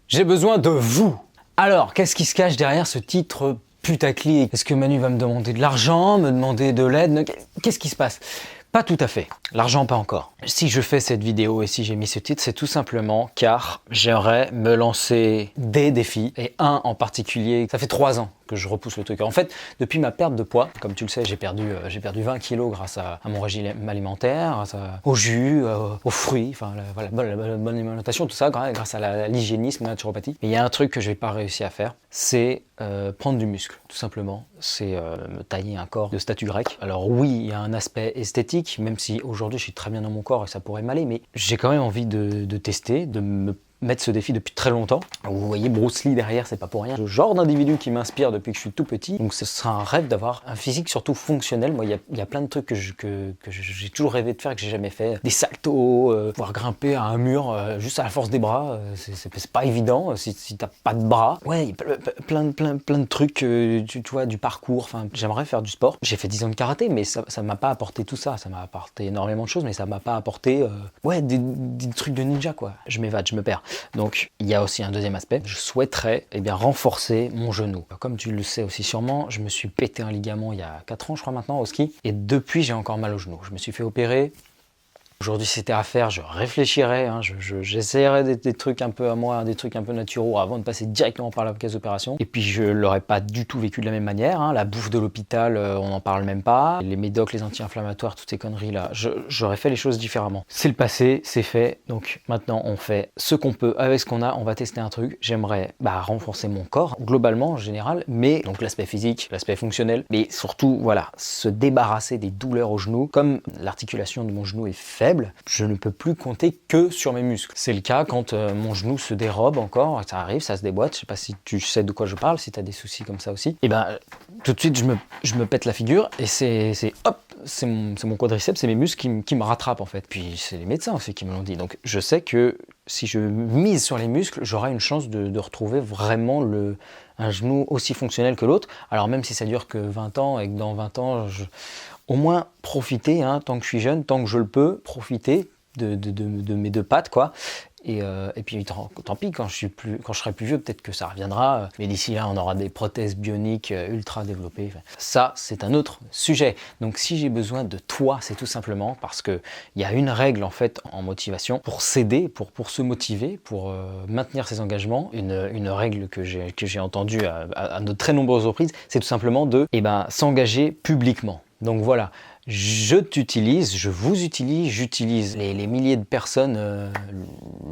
J'ai besoin de vous. Alors, qu'est-ce qui se cache derrière ce titre putaclic? Est-ce que Manu va me demander de l'argent, me demander de l'aide? Qu'est-ce qui se passe? Pas tout à fait. L'argent, pas encore. Si je fais cette vidéo et si j'ai mis ce titre, c'est tout simplement car j'aimerais me lancer des défis. Et un en particulier, ça fait 3 ans que je repousse le truc. En fait, depuis ma perte de poids, comme tu le sais, j'ai perdu 20 kilos grâce à mon régime alimentaire, au jus, aux fruits, enfin voilà, la bonne alimentation, tout ça, grâce à l'hygiénisme, la naturopathie. Mais il y a un truc que je n'ai pas réussi à faire, c'est prendre du muscle, tout simplement. C'est me tailler un corps de statut grec. Alors oui, il y a un aspect esthétique, même si aujourd'hui je suis très bien dans mon corps et ça pourrait m'aller, mais j'ai quand même envie de tester, de me mettre ce défi depuis très longtemps. Vous voyez Bruce Lee derrière, c'est pas pour rien. Le genre d'individu qui m'inspire depuis que je suis tout petit. Donc ce sera un rêve d'avoir un physique surtout fonctionnel. Moi, il y a plein de trucs que j'ai toujours rêvé de faire et que j'ai jamais fait. Des saltos, pouvoir grimper à un mur juste à la force des bras. C'est pas évident si t'as pas de bras. Ouais, il y a plein de trucs, tu vois, du parcours. Enfin, j'aimerais faire du sport. J'ai fait 10 ans de karaté, mais ça m'a pas apporté tout ça. Ça m'a apporté énormément de choses, mais ça m'a pas apporté des trucs de ninja, quoi. Je m'évade, je me perds. Donc il y a aussi un deuxième aspect, je souhaiterais renforcer mon genou. Comme tu le sais aussi sûrement, je me suis pété un ligament il y a 4 ans je crois maintenant au ski, et depuis j'ai encore mal au genou. Je me suis fait opérer. Aujourd'hui, si c'était à faire, je réfléchirais, hein, j'essaierais des trucs un peu à moi, des trucs un peu naturaux avant de passer directement par la case d'opération. Et puis, je l'aurais pas du tout vécu de la même manière. Hein. La bouffe de l'hôpital, on n'en parle même pas. Les médocs, les anti-inflammatoires, toutes ces conneries-là, j'aurais fait les choses différemment. C'est le passé, c'est fait. Donc maintenant, on fait ce qu'on peut avec ce qu'on a. On va tester un truc. J'aimerais renforcer mon corps, globalement, en général, mais donc l'aspect physique, l'aspect fonctionnel, mais surtout, voilà, se débarrasser des douleurs au genou. Comme l'articulation de mon genou est faible, je ne peux plus compter que sur mes muscles. C'est le cas quand mon genou se dérobe encore, ça arrive, ça se déboîte, je sais pas si tu sais de quoi je parle, si tu as des soucis comme ça aussi. Et tout de suite je me pète la figure et c'est mon quadriceps, c'est mes muscles qui me rattrapent en fait. Puis c'est les médecins aussi qui me l'ont dit. Donc je sais que si je mise sur les muscles, j'aurai une chance de retrouver vraiment un genou aussi fonctionnel que l'autre. Alors même si ça dure que 20 ans et que dans 20 ans, au moins profiter, hein, tant que je suis jeune, tant que je le peux, profiter de mes deux pattes, quoi. Et puis tant pis, quand je serai plus vieux, peut-être que ça reviendra. Mais d'ici là, on aura des prothèses bioniques ultra développées. Ça, c'est un autre sujet. Donc si j'ai besoin de toi, c'est tout simplement parce qu'il y a une règle en fait en motivation pour s'aider, pour se motiver, pour maintenir ses engagements. Une règle que j'ai entendue à de très nombreuses reprises, c'est tout simplement de s'engager publiquement. Donc voilà, je t'utilise, je vous utilise, j'utilise les milliers de personnes,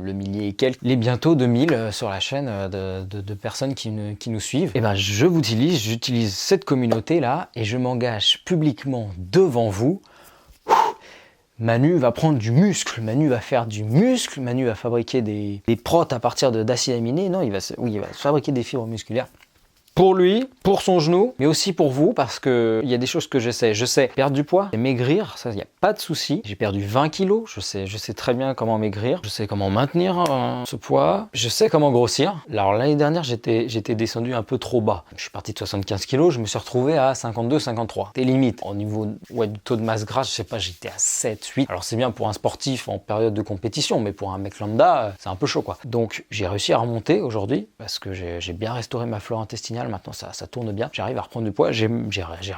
le millier et quelques, les bientôt 2000 sur la chaîne de personnes qui nous suivent. Je vous utilise, j'utilise cette communauté-là et je m'engage publiquement devant vous. Manu va prendre du muscle, Manu va faire du muscle, Manu va fabriquer des protes à partir d'acides aminés. Non, il va fabriquer des fibres musculaires. Pour lui, pour son genou, mais aussi pour vous, parce qu'il y a des choses que je sais. Je sais perdre du poids et maigrir, ça, il n'y a pas de souci. J'ai perdu 20 kilos, je sais très bien comment maigrir, je sais comment maintenir ce poids, je sais comment grossir. Alors l'année dernière, j'étais descendu un peu trop bas. Je suis parti de 75 kilos, je me suis retrouvé à 52, 53. C'était limite. Au niveau du taux de masse grasse, je sais pas, j'étais à 7, 8. Alors c'est bien pour un sportif en période de compétition, mais pour un mec lambda, c'est un peu chaud, quoi. Donc j'ai réussi à remonter aujourd'hui, parce que j'ai bien restauré ma flore intestinale. Maintenant ça tourne bien, j'arrive à reprendre du poids, j'ai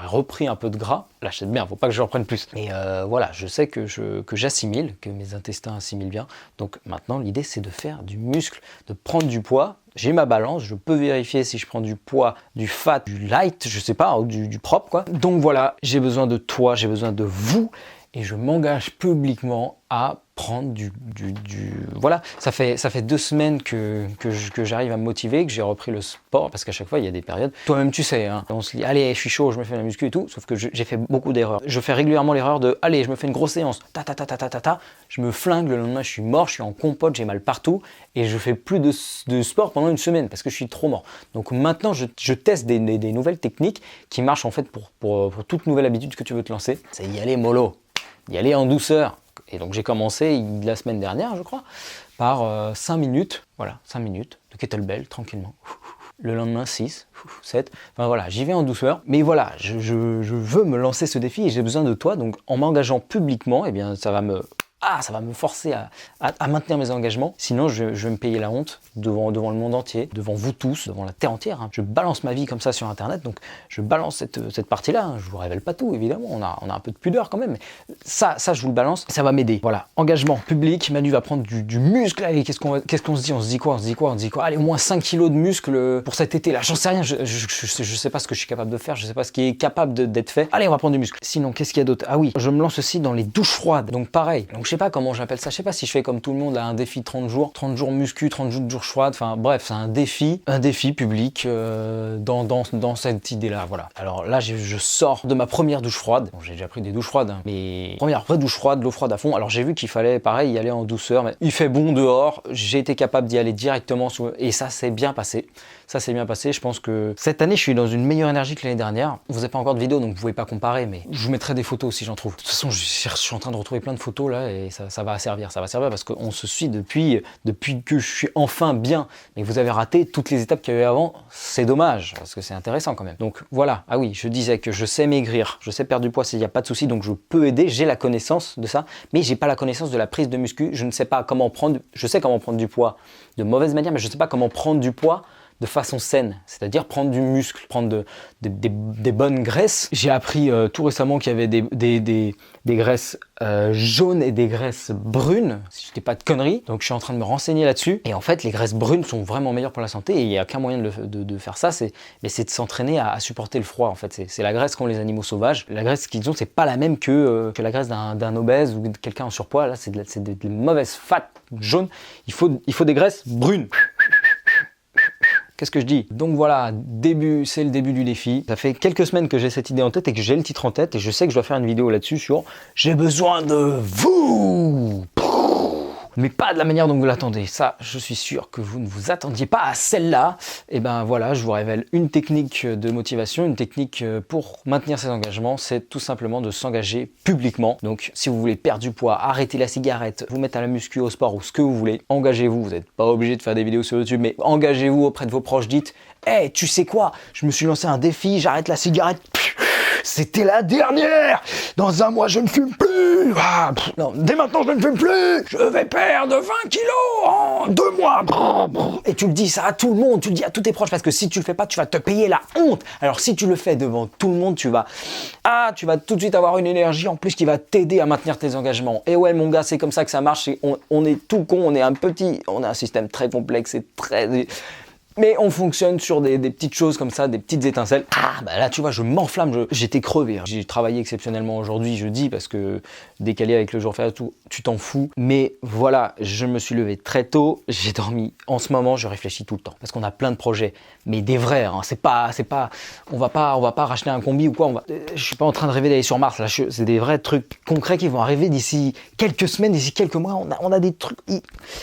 repris un peu de gras, là c'est bien, faut pas que je reprenne plus, mais voilà, je sais que j'assimile, que mes intestins assimilent bien, donc maintenant l'idée c'est de faire du muscle, de prendre du poids. J'ai ma balance, je peux vérifier si je prends du poids, du fat, du light, je sais pas, ou du propre, quoi. Donc voilà, j'ai besoin de toi, j'ai besoin de vous, et je m'engage publiquement à prendre voilà, ça fait 2 semaines que j'arrive à me motiver, que j'ai repris le sport, parce qu'à chaque fois il y a des périodes, toi-même tu sais, hein, on se dit allez je suis chaud, je me fais la muscu et tout, sauf que j'ai fait beaucoup d'erreurs. Je fais régulièrement l'erreur de allez je me fais une grosse séance, je me flingue, le lendemain je suis mort, je suis en compote, j'ai mal partout, et je fais plus de sport pendant une semaine, parce que je suis trop mort. Donc maintenant je teste des nouvelles techniques qui marchent en fait pour toute nouvelle habitude que tu veux te lancer, c'est y aller mollo, y aller en douceur. Et donc j'ai commencé la semaine dernière, je crois, par 5 minutes, voilà, 5 minutes de kettlebell, tranquillement. Le lendemain, 6, 7, enfin voilà, j'y vais en douceur. Mais voilà, je veux me lancer ce défi et j'ai besoin de toi, donc en m'engageant publiquement, ça va me ça va me forcer à maintenir mes engagements. Sinon, je vais me payer la honte devant le monde entier, devant vous tous, devant la terre entière. Hein. Je balance ma vie comme ça sur Internet, donc je balance cette partie-là. Hein. Je vous révèle pas tout, évidemment. On a un peu de pudeur quand même. Mais ça, je vous le balance. Ça va m'aider. Voilà. Engagement public. Manu va prendre du muscle. Allez, qu'est-ce qu'on se dit? On se dit quoi? Allez, au moins 5 kilos de muscle pour cet été-là. J'en sais rien. Je sais pas ce que je suis capable de faire. Je sais pas ce qui est capable d'être fait. Allez, on va prendre du muscle. Sinon, qu'est-ce qu'il y a d'autre? Ah oui, je me lance aussi dans les douches froides. Donc pareil. Donc je sais pas comment j'appelle ça. Je sais pas si je fais comme tout le monde, là, un défi 30 jours muscu, 30 jours de douche froide. Enfin bref, c'est un défi public dans cette idée-là. Voilà. Alors là, je sors de ma première douche froide. Bon, j'ai déjà pris des douches froides, hein, mais première vraie douche froide, l'eau froide à fond. Alors j'ai vu qu'il fallait pareil y aller en douceur, mais il fait bon dehors. J'ai été capable d'y aller directement et ça s'est bien passé. Je pense que cette année, je suis dans une meilleure énergie que l'année dernière. Vous n'avez pas encore de vidéo, donc vous pouvez pas comparer, mais je vous mettrai des photos si j'en trouve. De toute façon, je suis en train de retrouver plein de photos là et ça va servir. Ça va servir parce qu'on se suit depuis que je suis enfin bien. Mais vous avez raté toutes les étapes qu'il y a eu avant. C'est dommage parce que c'est intéressant quand même. Donc voilà. Ah oui, je disais que je sais maigrir, je sais perdre du poids, il n'y a pas de souci, donc je peux aider. J'ai la connaissance de ça, mais j'ai pas la connaissance de la prise de muscu. Je ne sais pas comment prendre. Je sais comment prendre du poids de mauvaise manière, mais je ne sais pas comment prendre du poids de façon saine, c'est-à-dire prendre du muscle, prendre des bonnes graisses. J'ai appris tout récemment qu'il y avait des graisses jaunes et des graisses brunes, si je dis pas de conneries, donc je suis en train de me renseigner là-dessus. Et en fait, les graisses brunes sont vraiment meilleures pour la santé et il n'y a qu'un moyen de faire ça, c'est de s'entraîner à supporter le froid. En fait, c'est la graisse qu'ont les animaux sauvages. La graisse qu'ils ont, c'est pas la même que la graisse d'un obèse ou de quelqu'un en surpoids. Là, c'est de mauvaises fat jaunes. Il faut des graisses brunes. Qu'est-ce que je dis? Donc voilà, c'est le début du défi. Ça fait quelques semaines que j'ai cette idée en tête et que j'ai le titre en tête et je sais que je dois faire une vidéo là-dessus sur « J'ai besoin de vous !» Mais pas de la manière dont vous l'attendez. Ça, je suis sûr que vous ne vous attendiez pas à celle-là. Et ben voilà, je vous révèle une technique de motivation, une technique pour maintenir ses engagements, c'est tout simplement de s'engager publiquement. Donc si vous voulez perdre du poids, arrêter la cigarette, vous mettre à la muscu, au sport ou ce que vous voulez, engagez-vous. Vous n'êtes pas obligé de faire des vidéos sur YouTube, mais engagez-vous auprès de vos proches. Dites « Hey, tu sais quoi? Je me suis lancé un défi, j'arrête la cigarette. » C'était la dernière. Dans un mois, je ne fume plus. Non, dès maintenant, je ne fume plus. Je vais perdre 20 kilos en 2 mois. Et tu le dis ça à tout le monde, tu le dis à tous tes proches, parce que si tu le fais pas, tu vas te payer la honte. Alors si tu le fais devant tout le monde, tu vas tout de suite avoir une énergie en plus qui va t'aider à maintenir tes engagements. Et ouais, mon gars, c'est comme ça que ça marche. On est tout con, on a un système très complexe et très... Mais on fonctionne sur des petites choses comme ça, des petites étincelles. Là, tu vois, je m'enflamme, j'étais crevé. J'ai travaillé exceptionnellement aujourd'hui, je dis, parce que décalé avec le jour férié, tout, tu t'en fous. Mais voilà, je me suis levé très tôt, j'ai dormi. En ce moment, je réfléchis tout le temps, parce qu'on a plein de projets, mais des vrais. Hein. C'est pas, on va pas racheter un combi ou quoi. Je suis pas en train de rêver d'aller sur Mars. Là, c'est des vrais trucs concrets qui vont arriver d'ici quelques semaines, d'ici quelques mois. On a des trucs.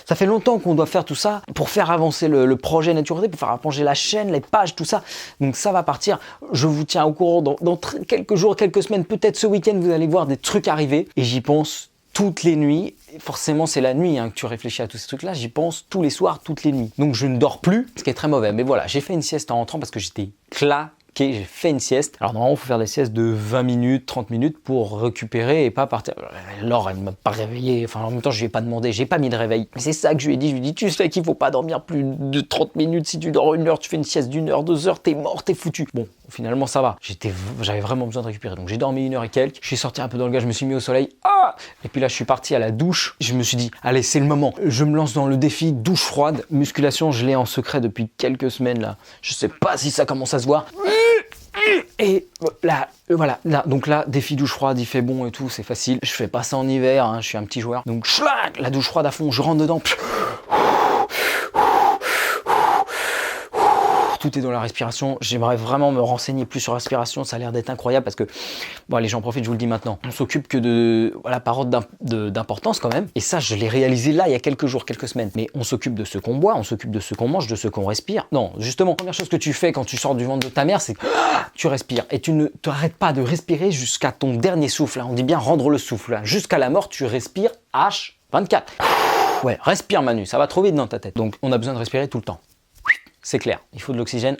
Ça fait longtemps qu'on doit faire tout ça pour faire avancer le projet Nature, pour faire avancer la chaîne, les pages, tout ça. Donc ça va partir. Je vous tiens au courant dans quelques jours, quelques semaines, peut-être ce week-end, vous allez voir des trucs arriver. Et j'y pense toutes les nuits. Forcément, c'est la nuit que tu réfléchis à tous ces trucs-là. J'y pense tous les soirs, toutes les nuits. Donc je ne dors plus, ce qui est très mauvais. Mais voilà, j'ai fait une sieste en rentrant parce que j'étais j'ai fait une sieste. Alors normalement, il faut faire des siestes de 20 minutes, 30 minutes pour récupérer et pas partir. Laure, elle ne m'a pas réveillé. Enfin, en même temps, je lui ai pas demandé, j'ai pas mis de réveil. Mais c'est ça que je lui ai dit. Je lui ai dit, tu sais qu'il faut pas dormir plus de 30 minutes. Si tu dors 1 heure, tu fais une sieste d'1 heure, 2 heures, t'es mort, t'es foutu. Bon, finalement, ça va. J'avais vraiment besoin de récupérer. Donc j'ai dormi 1 heure et quelques. Je suis sorti un peu dans le gaz, je me suis mis au soleil. Et puis là, je suis parti à la douche. Je me suis dit, allez, c'est le moment. Je me lance dans le défi douche froide. Musculation, je l'ai en secret depuis quelques semaines là. Je sais pas si ça commence à se voir. Et là, voilà, donc là, défi douche froide, il fait bon et tout, c'est facile. Je fais pas ça en hiver, je suis un petit joueur. Donc, la douche froide à fond, je rentre dedans. Tout est dans la respiration. J'aimerais vraiment me renseigner plus sur la respiration. Ça a l'air d'être incroyable parce que, bon, allez, j'en profite, je vous le dis maintenant. On s'occupe que de, par ordre d'importance quand même. Et ça, je l'ai réalisé là, il y a quelques jours, quelques semaines. Mais on s'occupe de ce qu'on boit, on s'occupe de ce qu'on mange, de ce qu'on respire. Non, justement, la première chose que tu fais quand tu sors du ventre de ta mère, c'est que tu respires. Et tu ne t'arrêtes pas de respirer jusqu'à ton dernier souffle. On dit bien rendre le souffle. Jusqu'à la mort, tu respires H24. Ouais, respire Manu, ça va trop vite dans ta tête. Donc, on a besoin de respirer tout le temps. C'est clair, il faut de l'oxygène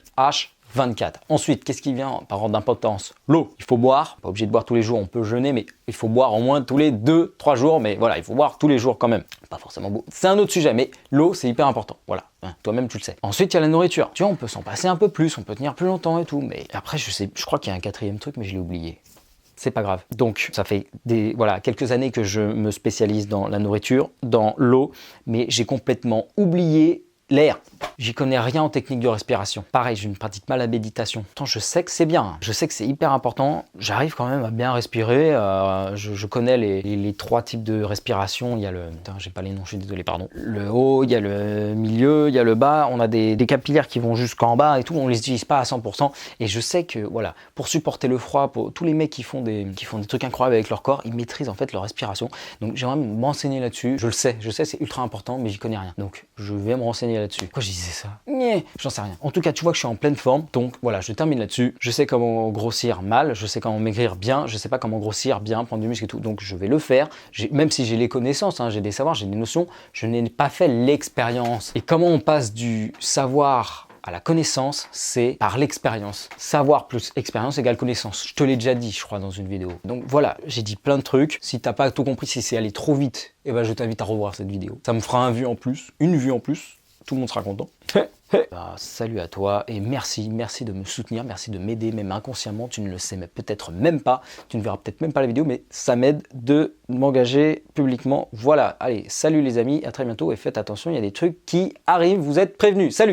24. Ensuite, qu'est-ce qui vient par ordre d'importance? L'eau. Il faut boire. Pas obligé de boire tous les jours, on peut jeûner, mais il faut boire au moins tous les 2-3 jours. Mais voilà, il faut boire tous les jours quand même. Pas forcément beau. C'est un autre sujet, mais l'eau, c'est hyper important. Voilà, toi-même tu le sais. Ensuite, il y a la nourriture. Tu vois, on peut s'en passer un peu plus, on peut tenir plus longtemps et tout. Mais après, je crois qu'il y a un quatrième truc, mais je l'ai oublié. C'est pas grave. Donc, ça fait quelques années que je me spécialise dans la nourriture, dans l'eau, mais j'ai complètement oublié l'air. J'y connais rien en technique de respiration. Pareil, je ne pratique pas la méditation. Pourtant, je sais que c'est bien. Je sais que c'est hyper important. J'arrive quand même à bien respirer. Je connais les 3 types de respiration. Il y a le... Putain, j'ai pas les noms, je suis désolé, pardon. Le haut, il y a le milieu, il y a le bas. On a des capillaires qui vont jusqu'en bas et tout. On les utilise pas à 100%. Et je sais que, voilà, pour supporter le froid, pour tous les mecs qui font des trucs incroyables avec leur corps, ils maîtrisent en fait leur respiration. Donc, j'aimerais m'enseigner là-dessus. Je le sais, c'est ultra important, mais j'y connais rien. Donc, je vais me renseigner là-dessus. Pourquoi je disais ça? J'en sais rien. En tout cas, tu vois que je suis en pleine forme. Donc voilà, je termine là-dessus. Je sais comment grossir mal, je sais comment maigrir bien, je sais pas comment grossir bien, prendre du muscle et tout. Donc je vais le faire. Même si j'ai les connaissances, j'ai des savoirs, j'ai des notions, je n'ai pas fait l'expérience. Et comment on passe du savoir à la connaissance, c'est par l'expérience. Savoir plus expérience égale connaissance. Je te l'ai déjà dit, je crois, dans une vidéo. Donc voilà, j'ai dit plein de trucs. Si t'as pas tout compris, si c'est allé trop vite, eh ben, je t'invite à revoir cette vidéo. Ça me fera une vue en plus. Tout le monde sera content. Salut à toi et merci de me soutenir, merci de m'aider, même inconsciemment, tu ne le sais peut-être même pas, tu ne verras peut-être même pas la vidéo, mais ça m'aide de m'engager publiquement. Voilà, allez, salut les amis, à très bientôt et faites attention, il y a des trucs qui arrivent, vous êtes prévenus. Salut!